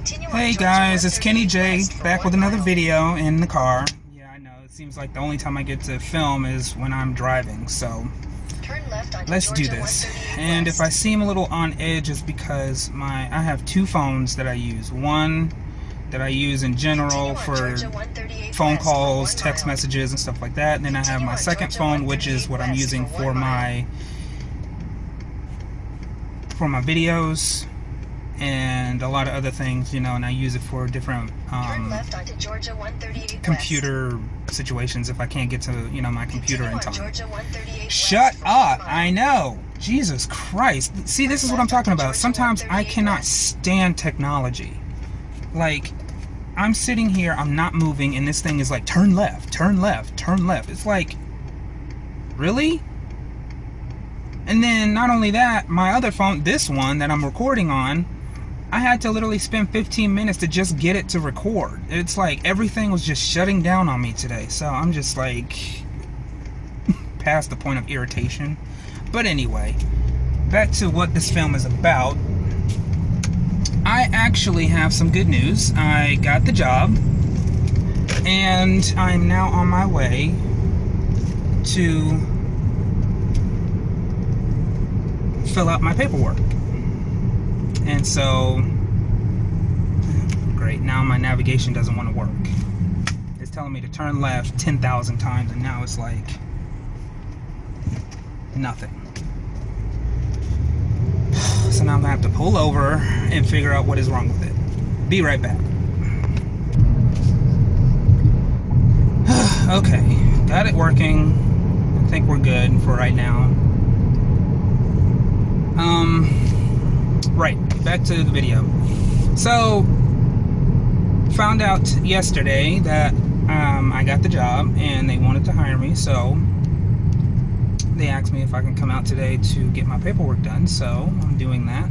Hey guys, it's Kenny J back with another video in the car. Yeah, I know, it seems like the only time I get to film is when I'm driving, so let's do this. And if I seem a little on edge, it's because I have two phones that I use. One that I use in general for phone calls, text messages, and stuff like that. And then I have my second phone, which is what I'm using for my videos and a lot of other things, you know, and I use it for different computer situations if I can't get to, you know, my computer in time. Shut up! I know! Jesus Christ. See, this is what I'm talking about. Sometimes I cannot stand technology. Like, I'm sitting here, I'm not moving, and this thing is like, turn left, turn left, turn left. It's like, really? And then, not only that, my other phone, this one that I'm recording on, I had to literally spend 15 minutes to just get it to record. It's like everything was just shutting down on me today. So I'm just like past the point of irritation. But anyway, back to what this film is about. I actually have some good news. I got the job and I'm now on my way to fill out my paperwork. And so, great, now my navigation doesn't want to work. It's telling me to turn left 10,000 times, and now it's like nothing. So now I'm gonna have to pull over and figure out what is wrong with it. Be right back. Okay, got it working. I think we're good for right now. Right, back to the video. So, found out yesterday that I got the job and they wanted to hire me, so they asked me if I can come out today to get my paperwork done, so I'm doing that.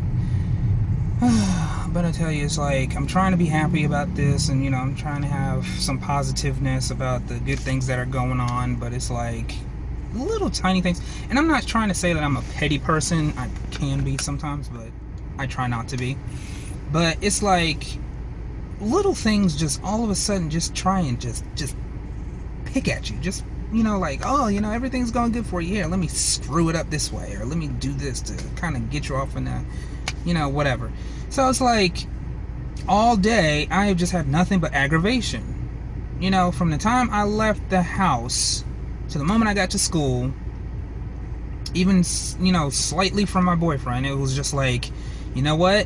But I tell you, it's like, I'm trying to be happy about this, and you know, I'm trying to have some positiveness about the good things that are going on, but it's like little tiny things. And I'm not trying to say that I'm a petty person. I can be sometimes, but I try not to be. But it's like little things just all of a sudden just try and just pick at you. Just, you know, like, oh, you know, everything's going good for you. Here, let me screw it up this way, or let me do this to kind of get you off in that, you know, whatever. So it's like all day I have just had nothing but aggravation. You know, from the time I left the house to the moment I got to school, even, you know, slightly from my boyfriend, it was just like, you know what?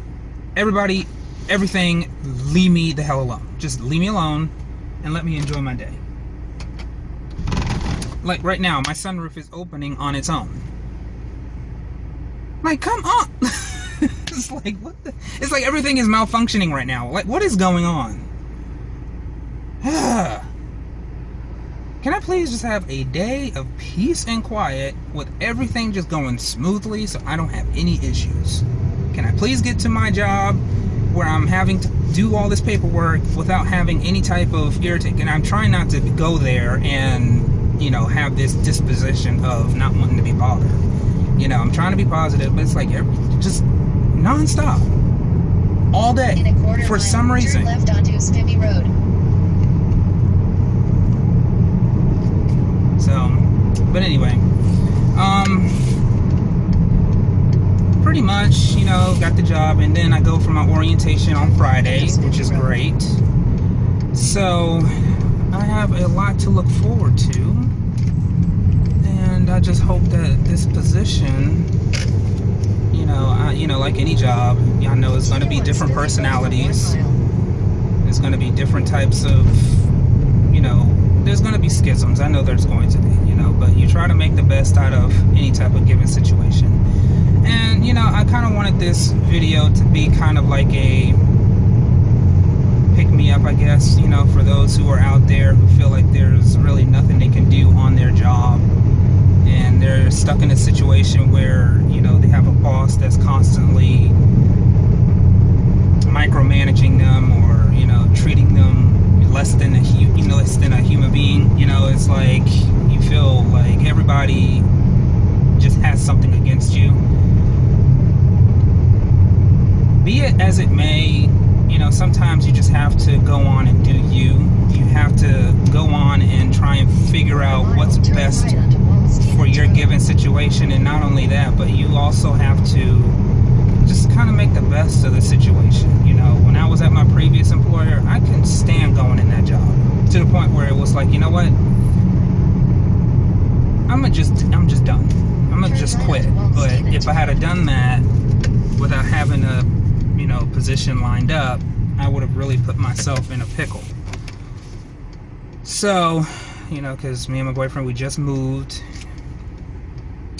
Everybody, everything, leave me the hell alone. Just leave me alone and let me enjoy my day. Like right now, my sunroof is opening on its own. Like, come on! It's like, what the? It's like everything is malfunctioning right now. Like, what is going on? Can I please just have a day of peace and quiet with everything just going smoothly so I don't have any issues? Can I please get to my job where I'm having to do all this paperwork without having any type of irritation? And I'm trying not to go there and, you know, have this disposition of not wanting to be bothered. You know, I'm trying to be positive, but it's like just non-stop. All day. For some reason. Turn left onto Spiffy Road. So, but anyway, pretty much, you know, got the job, and then I go for my orientation on Friday, which is great. So, I have a lot to look forward to, and I just hope that this position, you know, like any job, I know it's going to be different personalities. There's going to be different types of, you know, there's going to be schisms. I know there's going to be, you know, but you try to make the best out of any type of given situation. And, you know, I kind of wanted this video to be kind of like a pick-me-up, I guess, you know, for those who are out there who feel like there's really nothing they can do on their job. And they're stuck in a situation where, you know, they have a boss that's constantly micromanaging them, or, you know, treating them less than a human being. You know, it's like you feel like everybody just has something against you. Be it as it may, you know, sometimes have to go on and do you. You have to go on and try and figure out what's best for your given situation. And not only that, but you also have to just kind of make the best of the situation. You know, when I was at my previous employer, I couldn't stand going in that job, to the point where it was like, you know what, I'm just done. I'm gonna just quit. But if I had done that without having a, you know, position lined up, I would have really put myself in a pickle. So, you know, because me and my boyfriend, we just moved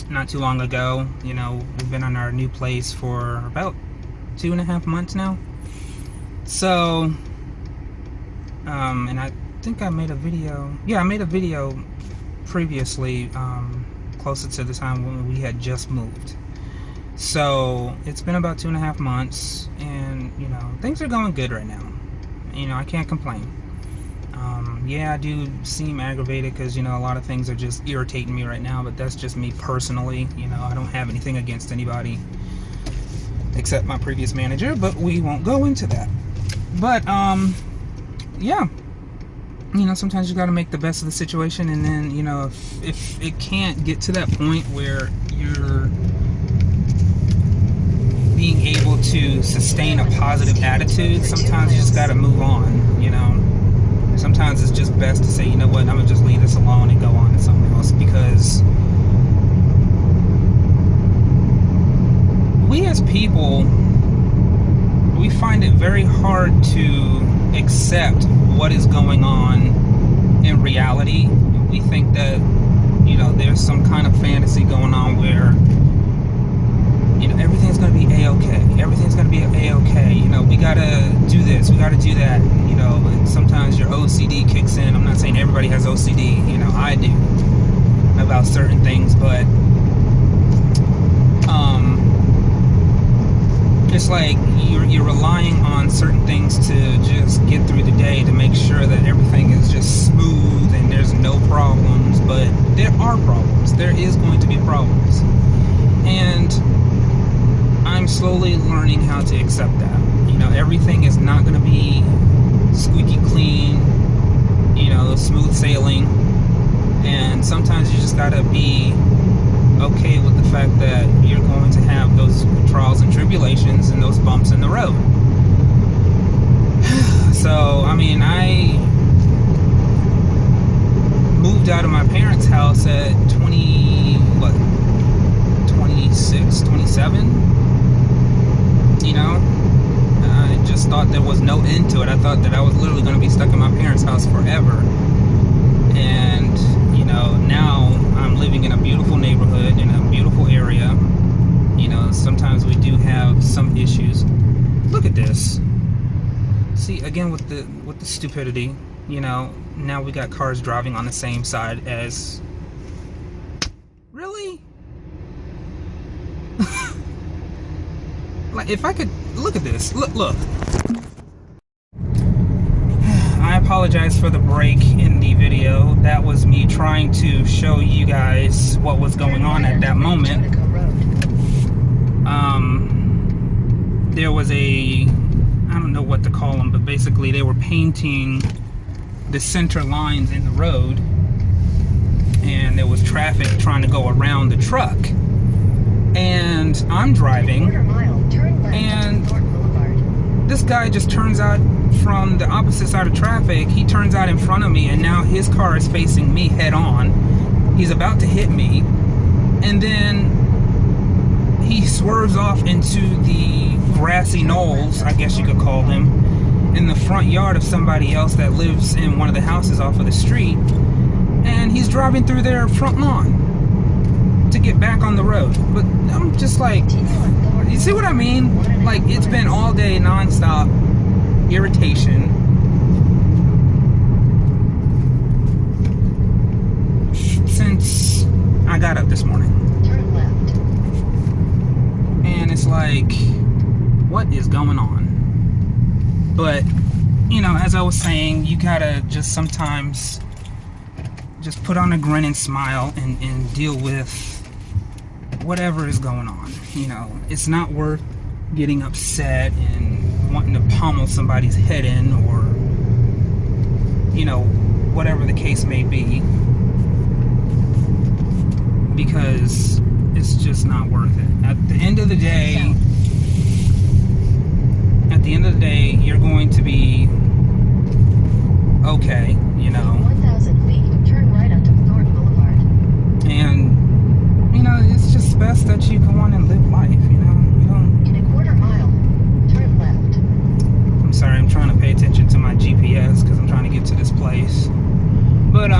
not too long ago. You know, we've been on our new place for about 2.5 months now. So, and I think I made a video. Yeah, I made a video previously, closer to the time when we had just moved. So it's been about 2.5 months, and you know, things are going good right now. You know, I can't complain. Yeah, I do seem aggravated because, you know, a lot of things are just irritating me right now, but that's just me personally. You know, I don't have anything against anybody except my previous manager, but we won't go into that. But yeah, you know, sometimes you got to make the best of the situation. And then, you know, if it can't get to that point where you're being able to sustain a positive attitude, sometimes you just got to move on. You know, sometimes it's just best to say, you know what, I'm gonna just leave this alone and go on to something else. Because we as people, we find it very hard to accept what is going on in reality. We think that, you know, there's some kind of fantasy going on where, you know, everything's going to be a-okay. Everything's going to be a-okay. You know, we got to do this. We got to do that. You know, and sometimes your OCD kicks in. I'm not saying everybody has OCD. You know, I do about certain things. But it's like you're relying on certain things to just get through the day, to make sure that everything is just smooth and there's no problems. But there are problems. There is going to be problems. And I'm slowly learning how to accept that. You know, everything is not going to be squeaky clean, you know, smooth sailing. And sometimes you just got to be okay with the fact that you're going to have those trials and tribulations and those bumps in the road. So, I mean, I moved out of my parents' house at 26, 27. You know, I just thought there was no end to it. I thought that I was literally going to be stuck in my parents' house forever. And, you know, now I'm living in a beautiful neighborhood, in a beautiful area. You know, sometimes we do have some issues. Look at this. See, again, with the stupidity, you know, now we got cars driving on the same side as... Really? Like, if I could look at this, look. I apologize for the break in the video. That was me trying to show you guys what was going on at that moment. There was I don't know what to call them, but basically they were painting the center lines in the road, and there was traffic trying to go around the truck. And I'm driving, and this guy just turns out from the opposite side of traffic. He turns out in front of me, and now his car is facing me head on. He's about to hit me, and then he swerves off into the grassy knolls, I guess you could call them, in the front yard of somebody else that lives in one of the houses off of the street. And he's driving through their front lawn to get back on the road. But I'm just like, you see what I mean? Like, it's been all day nonstop irritation. Since I got up this morning. And it's like, what is going on? But, you know, as I was saying, you gotta just sometimes just put on a grin and smile and deal with whatever is going on. You know, it's not worth getting upset and wanting to pummel somebody's head in, or, you know, whatever the case may be, because it's just not worth it. At the end of the day, you're going to be okay, you know. 1,000 feet, turn right onto Thornton Boulevard. And, you know, it's just best that you go on and live life, you know. You don't... In a quarter mile, turn left. I'm sorry, I'm trying to pay attention to my GPS because I'm trying to get to this place. But,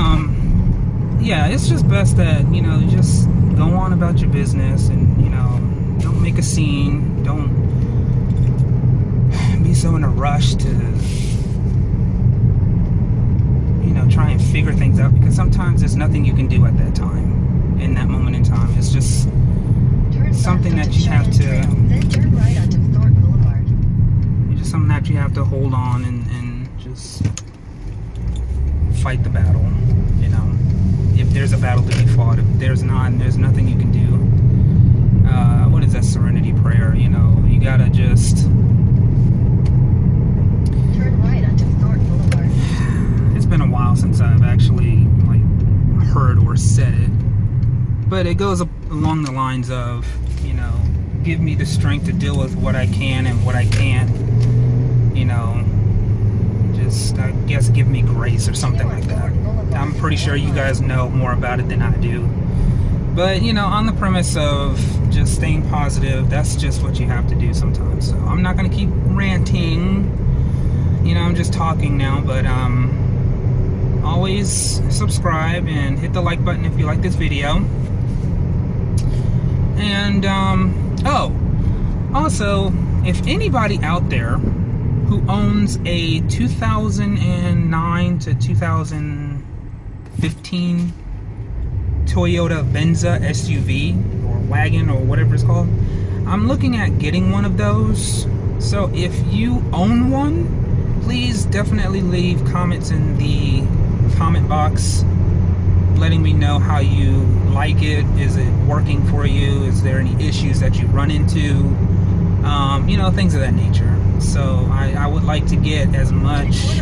yeah, it's just best that, you know, just go on about your business and, you know, don't make a scene. Don't be so in a rush to, you know, try and figure things out, because sometimes there's nothing you can do at that time, in that moment in time. It's just something that you have to, then turn right onto Thornton Boulevard. It's just something that you have to hold on and just fight the battle, you know. If there's a battle to be fought, if there's not, there's nothing you can do. What is that serenity prayer? You know, you gotta just turn right onto Thornton Boulevard. It's been a while since I've actually like heard or said it, but it goes along the lines of, you know, give me the strength to deal with what I can and what I can't, you know, just, I guess, give me grace or something like that. I'm pretty sure you guys know more about it than I do. But, you know, on the premise of just staying positive, that's just what you have to do sometimes. So I'm not going to keep ranting. You know, I'm just talking now. But always subscribe and hit the like button if you like this video. And, oh, also, if anybody out there who owns a 2009 to 2015 Toyota Venza SUV or wagon or whatever it's called, I'm looking at getting one of those. So if you own one, please definitely leave comments in the comment box letting me know how you like it. Is it working for you? Is there any issues that you run into? You know, things of that nature. So I would like to get as much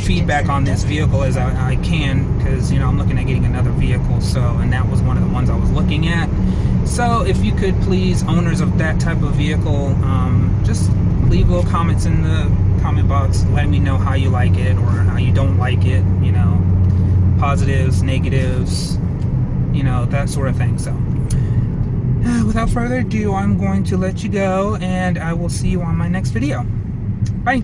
feedback on this vehicle as I can, because, you know, I'm looking at getting another vehicle, so, and that was one of the ones I was looking at. So if you could please, owners of that type of vehicle, just leave little comments in the comment box letting me know how you like it or how you don't like it, you know, positives, negatives, you know, that sort of thing. So without further ado, I'm going to let you go, and I will see you on my next video. Bye.